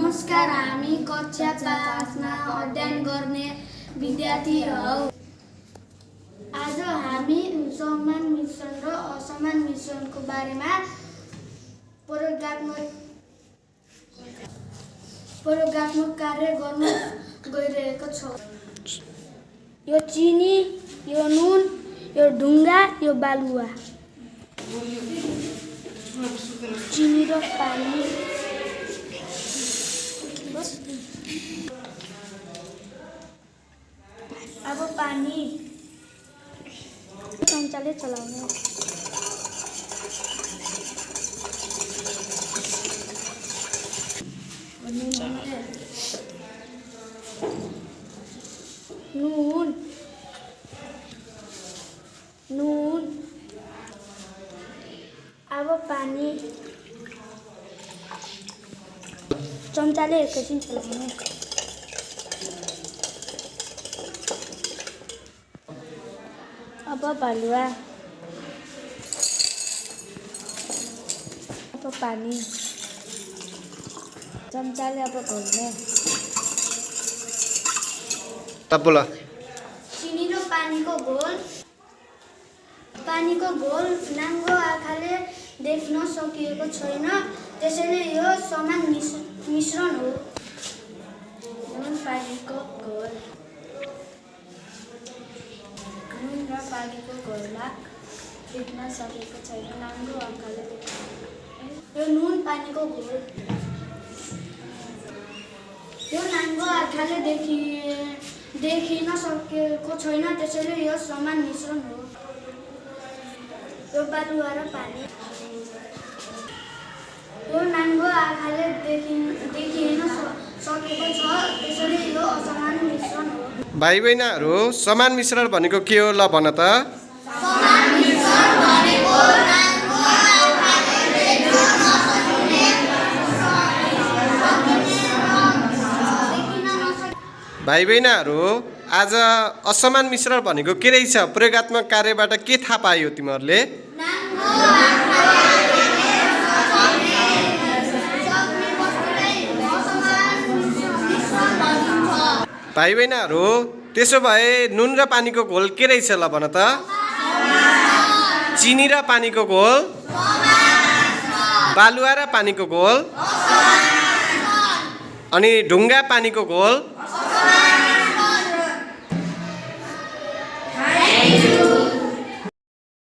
नमस्कार, हामी कक्षा 5 मा अध्ययन गर्ने विद्यार्थी हौ। आज हामी समान मिश्रण र असमान मिश्रणको बारेमा प्रयोगात्मक कार्य गर्न गइरहेका छौं। यो चिनी, यो नुन, यो ढुङ्गा, यो बालुवा, चिनी र पानी। अब पानी चम्चाले चलाउने। नुन नुन अब पानी चम्चाले एकैछिन चलाउने। अब बालुवा, अब पानी चम्चाले अब घोल्ने। बोला। चिनी र पानीको घोल नाङ्गो आँखाले देख्न सकिएको छैन, त्यसैले यो समान मिश्रण हो। नुन र पानीको घोलमा देख्न सकेको छैन, नाङ्गो आँखाले यो नुन पानीको घोल यो नाङ्गो आँखाले देखिन सकेको छैन, त्यसैले यो समान मिश्रण हो। यो बालुवा र पानी यो नाङ्गो आँखाले देखिन सकेको छ, त्यसैले यो असमान मिश्रण हो। भाइ बहिनीहरू, समान मिश्रण भनेको के हो ल भन त? समान मिश्रण भनेको नाङ्गो आँखाले देख्न नसकिने भाइ बहिनीहरू, आज असमान मिश्रण भनेको के रहेछ? प्रयोगात्मक कार्यबाट के थाहा पायो तिमीहरूले? भाइ बहिनीहरू, त्यसो भए नुन र पानीको घोल के रहेछ ल भन त? चिनी र पानीको घोल, बालुवा र पानीको घोल, अनि ढुङ्गा पानीको घोल,